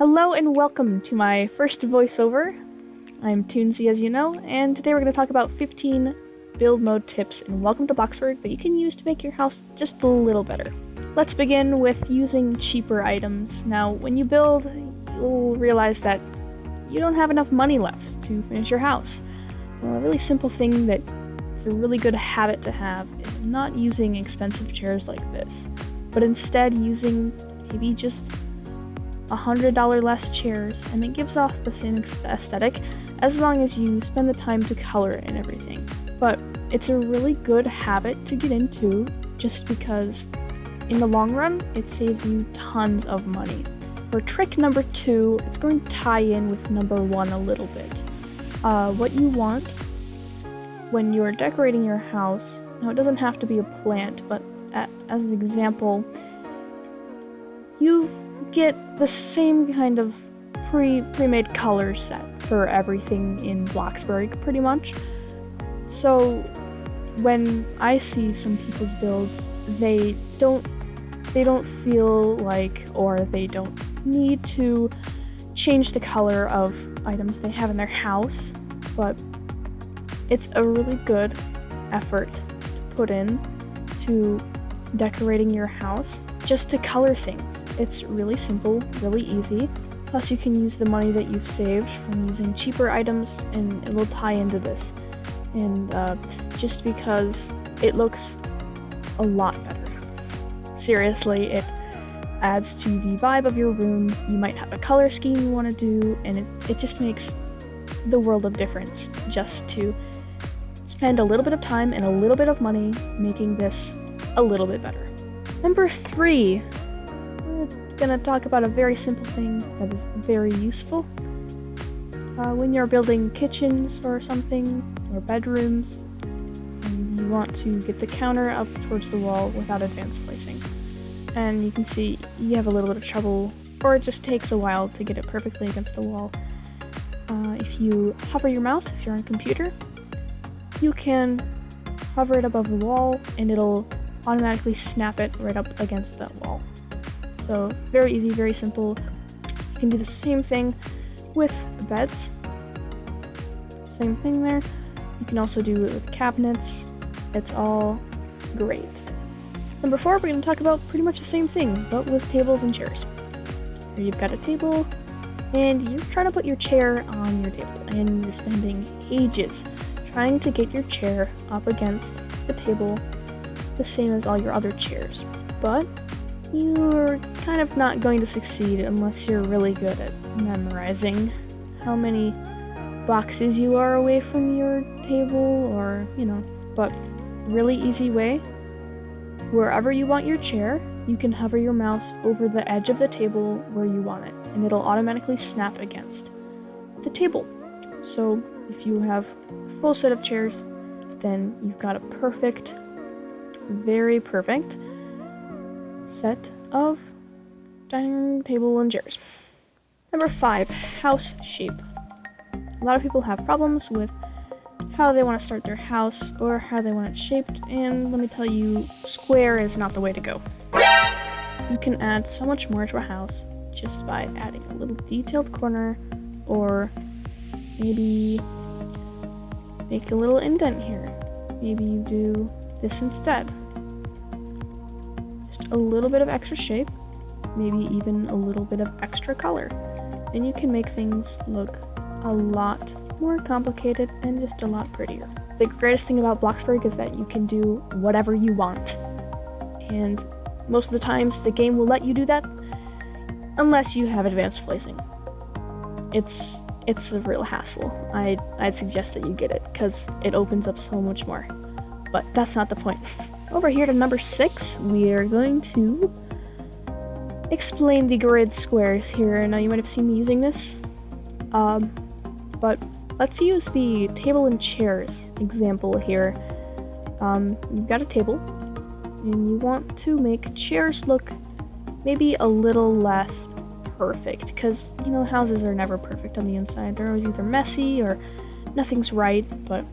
Hello and welcome to my first voiceover. I'm Tunezi, as you know, and today we're going to talk about 15 build mode tips in Welcome to Bloxburg that you can use to make your house just a little better. Let's begin with using cheaper items. Now, when you build, you'll realize that you don't have enough money left to finish your house. Well, a really simple thing that is a really good habit to have is not using expensive chairs like this, but instead using maybe just $100 less chairs, and it gives off the same aesthetic as long as you spend the time to color it and everything. But it's a really good habit to get into just because in the long run it saves you tons of money. For trick number 2, it's going to tie in with number 1 a little bit. What you want when you're decorating your house, now it doesn't have to be a plant, but as an example, you get the same kind of pre-made color set for everything in Bloxburg, pretty much. So when I see some people's builds, they don't feel like, or they don't need to change the color of items they have in their house, but it's a really good effort to put in to decorating your house just to color things. It's really simple, really easy, plus you can use the money that you've saved from using cheaper items and it will tie into this. And just because it looks a lot better. Seriously, it adds to the vibe of your room. You might have a color scheme you want to do, and it just makes the world of difference just to spend a little bit of time and a little bit of money making this a little bit better. Number 3. We're going to talk about a very simple thing that is very useful. When you're building kitchens or something, or bedrooms, and you want to get the counter up towards the wall without advanced placing. And you can see you have a little bit of trouble, or it just takes a while to get it perfectly against the wall. If you hover your mouse, if you're on a computer, you can hover it above the wall and it'll automatically snap it right up against that wall. So very easy, very simple. You can do the same thing with beds. Same thing there. You can also do it with cabinets. It's all great. Number 4, we're going to talk about pretty much the same thing, but with tables and chairs. Here you've got a table, and you're trying to put your chair on your table, and you're spending ages trying to get your chair up against the table the same as all your other chairs. But you're kind of not going to succeed unless you're really good at memorizing how many boxes you are away from your table, or, but really easy way. Wherever you want your chair, you can hover your mouse over the edge of the table where you want it, and it'll automatically snap against the table. So if you have a full set of chairs, then you've got a perfect, very perfect set of dining room table and chairs. Number 5, house shape. A lot of people have problems with how they want to start their house or how they want it shaped, and let me tell you, square is not the way to go. You can add so much more to a house just by adding a little detailed corner, or maybe make a little indent here. Maybe you do this instead. Just a little bit of extra shape, maybe even a little bit of extra color, and you can make things look a lot more complicated and just a lot prettier. The greatest thing about Bloxburg is that you can do whatever you want, and most of the times the game will let you do that unless you have advanced placing. It's a real hassle. I'd suggest that you get it because it opens up so much more, but that's not the point. Over here to number 6, we are going to explain the grid squares here. Now you might have seen me using this, but let's use the table and chairs example here. You've got a table, and you want to make chairs look maybe a little less perfect, because, houses are never perfect on the inside. They're always either messy or nothing's right, but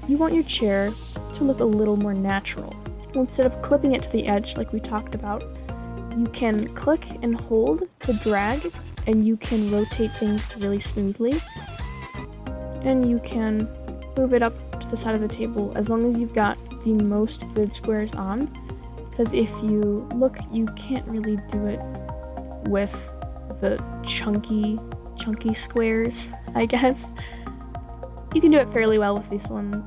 you want your chair to look a little more natural. Instead of clipping it to the edge like we talked about, you can click and hold to drag and you can rotate things really smoothly, and you can move it up to the side of the table as long as you've got the most grid squares on, because if you look, you can't really do it with the chunky squares, I guess. You can do it fairly well with this one,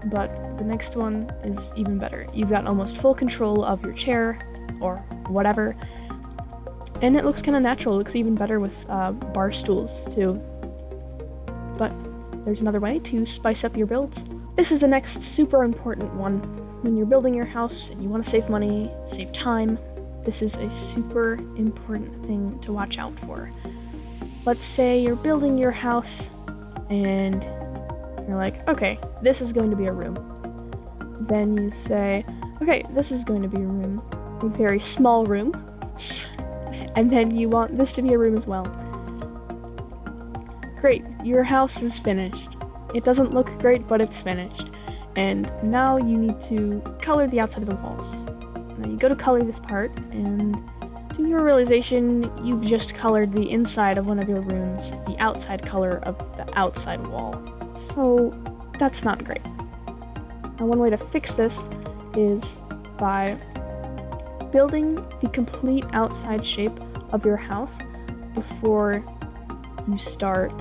but the next one is even better. You've got almost full control of your chair or whatever, and it looks kind of natural. It looks even better with bar stools too. But there's another way to spice up your builds. This is the next super important one. When you're building your house and you want to save money, save time, this is a super important thing to watch out for. Let's say you're building your house and you're like, okay, this is going to be a room. Then you say, okay, this is going to be a room, a very small room. And then you want this to be a room as well. Great, your house is finished. It doesn't look great, but it's finished. And now you need to color the outside of the walls. Now you go to color this part, and to your realization, you've just colored the inside of one of your rooms, the outside color of the outside wall. So that's not great. Now one way to fix this is by building the complete outside shape of your house before you start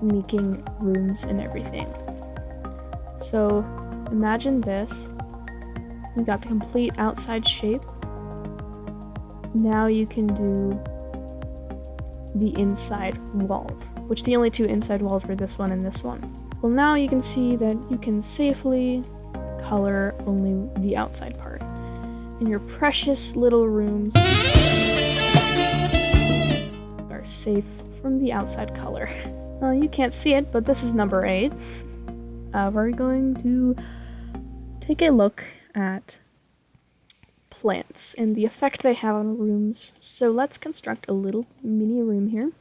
making rooms and everything. So imagine this. You got the complete outside shape. Now you can do the inside walls, which the only two inside walls were this one and this one. Well, now you can see that you can safely color only the outside part. And your precious little rooms are safe from the outside color. You can't see it, but this is number 8. We're going to take a look at plants and the effect they have on rooms. So let's construct a little mini room here.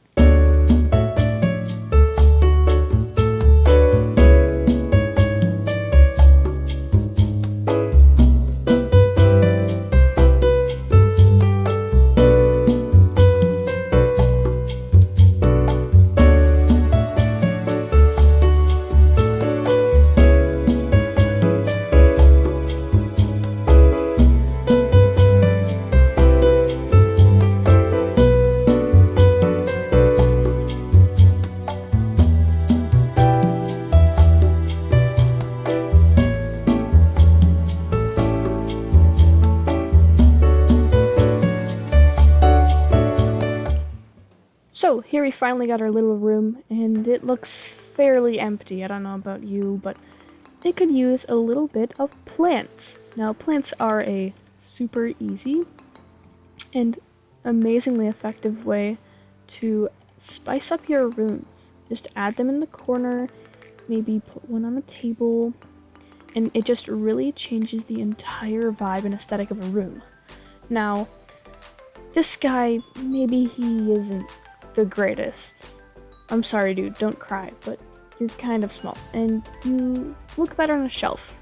So here we finally got our little room, and it looks fairly empty. I don't know about you, but it could use a little bit of plants. Now, plants are a super easy and amazingly effective way to spice up your rooms. Just add them in the corner, maybe put one on a table, and it just really changes the entire vibe and aesthetic of a room. Now, this guy, maybe he isn't the greatest. I'm sorry, dude, don't cry, but you're kind of small, and you look better on a shelf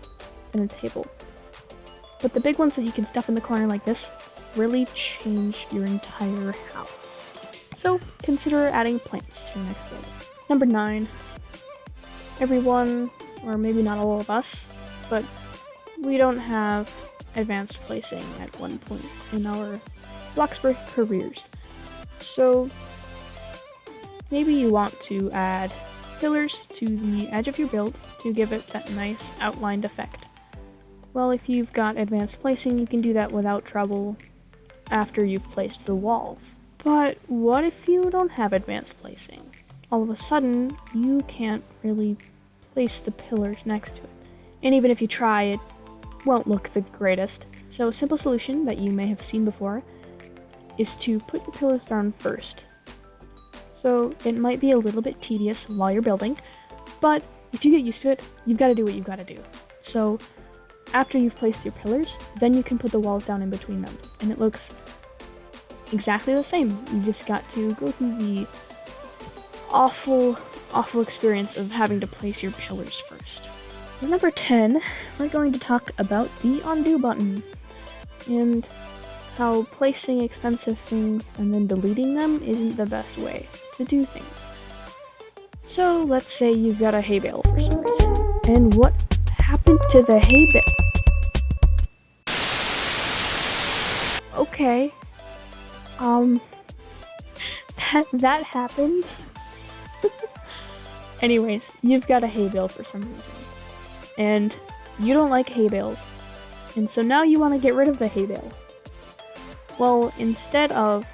than a table. But the big ones that you can stuff in the corner like this really change your entire house. So consider adding plants to your next build. Number 9. Everyone, or maybe not all of us, but we don't have advanced placing at one point in our Bloxburg careers. So maybe you want to add pillars to the edge of your build to give it that nice outlined effect. Well, if you've got advanced placing, you can do that without trouble after you've placed the walls. But what if you don't have advanced placing? All of a sudden, you can't really place the pillars next to it. And even if you try, it won't look the greatest. So a simple solution that you may have seen before is to put your pillars down first. So it might be a little bit tedious while you're building, but if you get used to it, you've got to do what you've got to do. So after you've placed your pillars, then you can put the walls down in between them, and it looks exactly the same. You just got to go through the awful experience of having to place your pillars first. For number 10, we're going to talk about the undo button. And how placing expensive things and then deleting them isn't the best way to do things. So let's say you've got a hay bale for some reason. And what happened to the hay bale? Okay. That happened. Anyways, you've got a hay bale for some reason. And you don't like hay bales. And so now you want to get rid of the hay bale. Well, instead of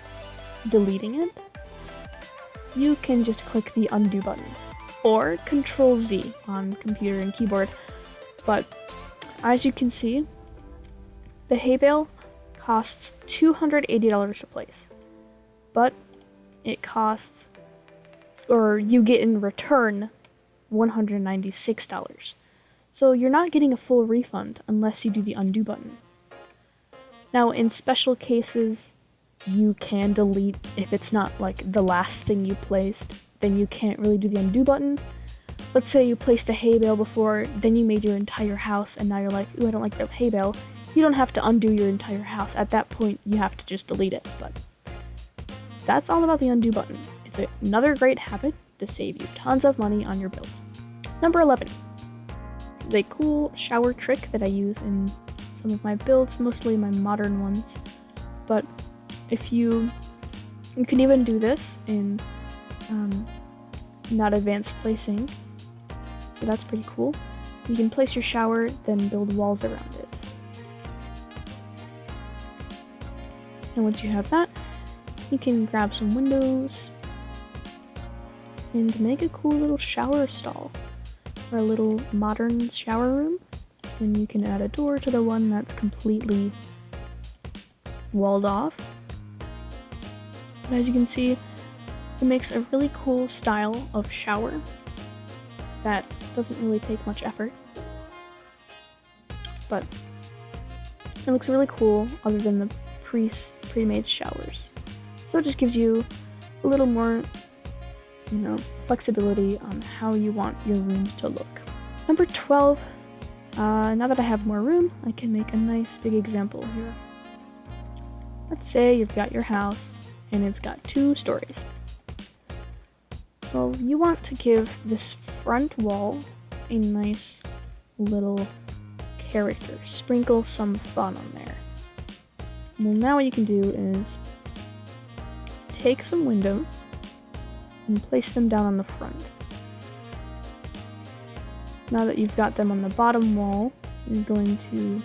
deleting it, you can just click the undo button. Or Control Z on computer and keyboard. But as you can see, the hay bale costs $280 to place. But it costs, or you get in return, $196. So you're not getting a full refund unless you do the undo button. Now, in special cases, you can delete if it's not like the last thing you placed, then you can't really do the undo button. Let's say you placed a hay bale before, then you made your entire house, and now you're like, ooh, I don't like the hay bale. You don't have to undo your entire house. At that point, you have to just delete it. But that's all about the undo button. It's another great habit to save you tons of money on your builds. Number 11. This is a cool shower trick that I use in some of my builds, mostly my modern ones. But if you can even do this in not advanced placing, so that's pretty cool. You can place your shower, then build walls around it. And once you have that, you can grab some windows and make a cool little shower stall or a little modern shower room. And you can add a door to the one that's completely walled off. But as you can see, it makes a really cool style of shower that doesn't really take much effort. But it looks really cool other than the pre-made showers. So it just gives you a little more, flexibility on how you want your rooms to look. Number 12, now that I have more room, I can make a nice big example here. Let's say you've got your house and it's got 2 stories. Well, you want to give this front wall a nice little character, sprinkle some fun on there. Well, now what you can do is take some windows and place them down on the front. Now that you've got them on the bottom wall, you're going to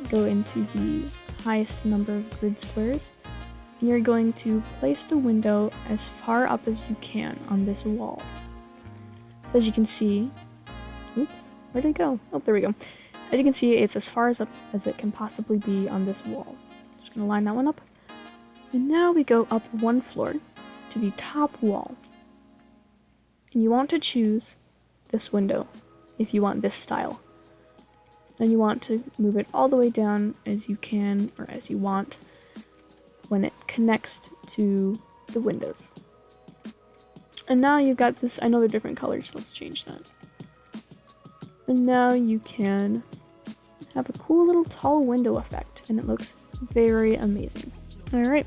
go into the highest number of grid squares, and you're going to place the window as far up as you can on this wall. So as you can see, oops, where'd it go? Oh, there we go. As you can see, it's as far as up as it can possibly be on this wall. Just gonna line that one up. And now we go up 1 floor to the top wall. And you want to choose this window if you want this style. Then you want to move it all the way down as you can or as you want when it connects to the windows. And now you've got this, I know they're different colors, let's change that. And now you can have a cool little tall window effect, and it looks very amazing. Alright,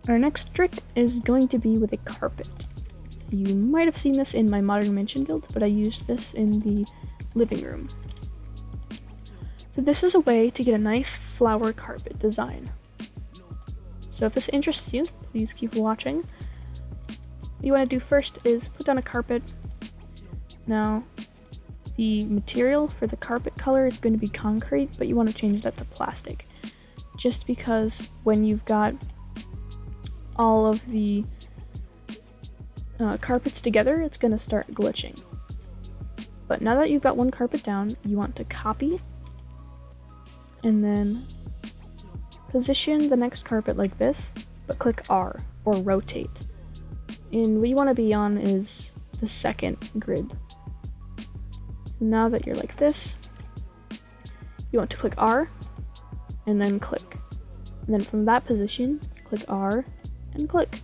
our next trick is going to be with a carpet. You might have seen this in my Modern Mansion build, but I used this in the living room. So this is a way to get a nice flower carpet design. So if this interests you, please keep watching. What you want to do first is put down a carpet. Now, the material for the carpet color is going to be concrete, but you want to change that to plastic. Just because when you've got all of the carpets together, it's going to start glitching. But now that you've got one carpet down, you want to copy and then position the next carpet like this, but click R or rotate. And what you want to be on is the second grid. So now that you're like this, you want to click R and then click. And then from that position, click R and click.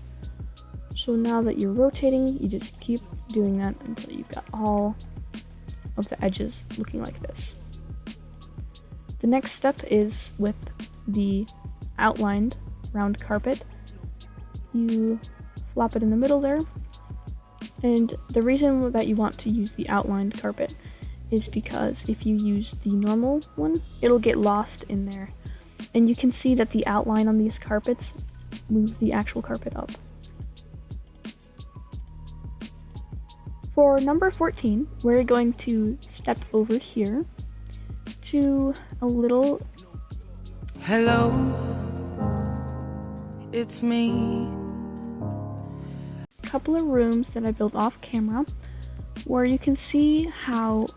So now that you're rotating, you just keep doing that until you've got all of the edges looking like this. The next step is with the outlined round carpet. You flop it in the middle there. And the reason that you want to use the outlined carpet is because if you use the normal one, it'll get lost in there. And you can see that the outline on these carpets moves the actual carpet up. For number 14, we're going to step over here to a little... Hello, it's me. Couple of rooms that I built off camera where you can see how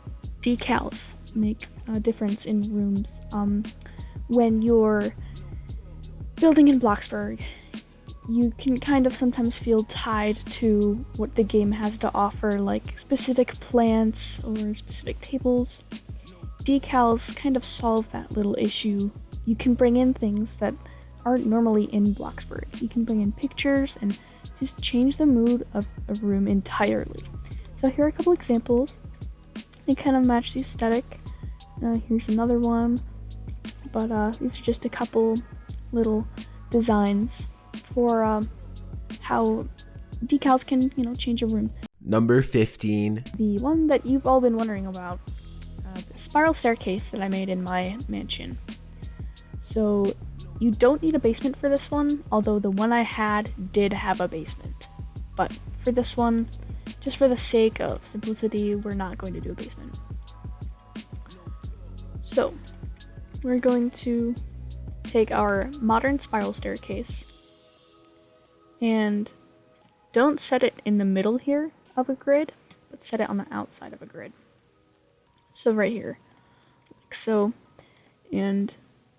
decals make a difference in rooms. When you're building in Bloxburg, you can kind of sometimes feel tied to what the game has to offer, like specific plants or specific tables. Decals kind of solve that little issue. You can bring in things that aren't normally in Bloxburg. You can bring in pictures and just change the mood of a room entirely. So here are a couple examples. They kind of match the aesthetic. Here's another one. But these are just a couple little designs for how decals can, change a room. Number 15. The one that you've all been wondering about. The spiral staircase that I made in my mansion. So you don't need a basement for this one, although the one I had did have a basement. But for this one, just for the sake of simplicity, we're not going to do a basement. So we're going to take our modern spiral staircase and don't set it in the middle here of a grid, but set it on the outside of a grid. So right here, like so, and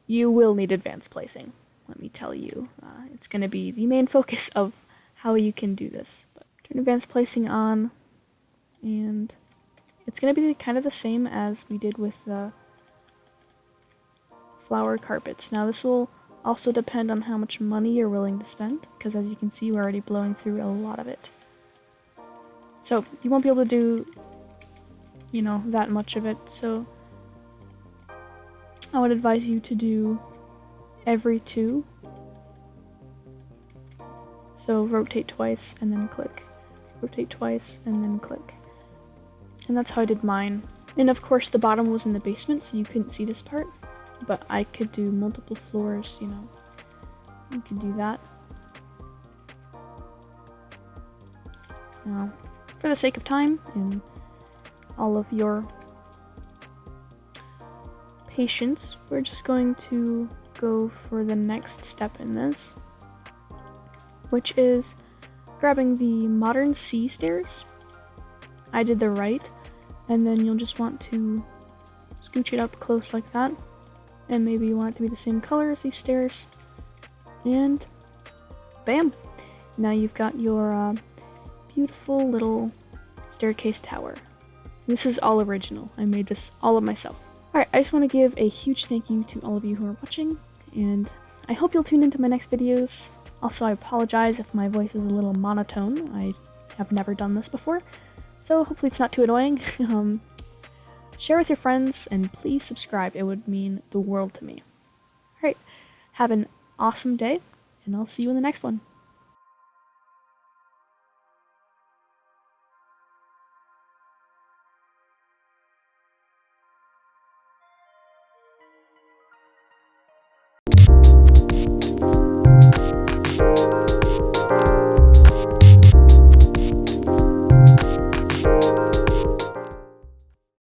you will need advanced placing, let me tell you. It's going to be the main focus of how you can do this. But turn advanced placing on, and it's going to be kind of the same as we did with the flower carpets. Now this will also depend on how much money you're willing to spend, because as you can see, we're already blowing through a lot of it. So you won't be able to do, that much of it, so I would advise you to do every 2. So rotate twice and then click. Rotate twice and then click. And that's how I did mine. And of course the bottom was in the basement, so you couldn't see this part. But I could do multiple floors, you could do that. Now, for the sake of time and all of your patience, we're just going to go for the next step in this, which is grabbing the modern C stairs. I did the right, and then you'll just want to scooch it up close like that, and maybe you want it to be the same color as these stairs, and bam! Now you've got your beautiful little staircase tower. This is all original. I made this all of myself. Alright, I just want to give a huge thank you to all of you who are watching, and I hope you'll tune into my next videos. Also, I apologize if my voice is a little monotone. I have never done this before, so hopefully it's not too annoying. Share with your friends, and please subscribe. It would mean the world to me. Alright, have an awesome day, and I'll see you in the next one.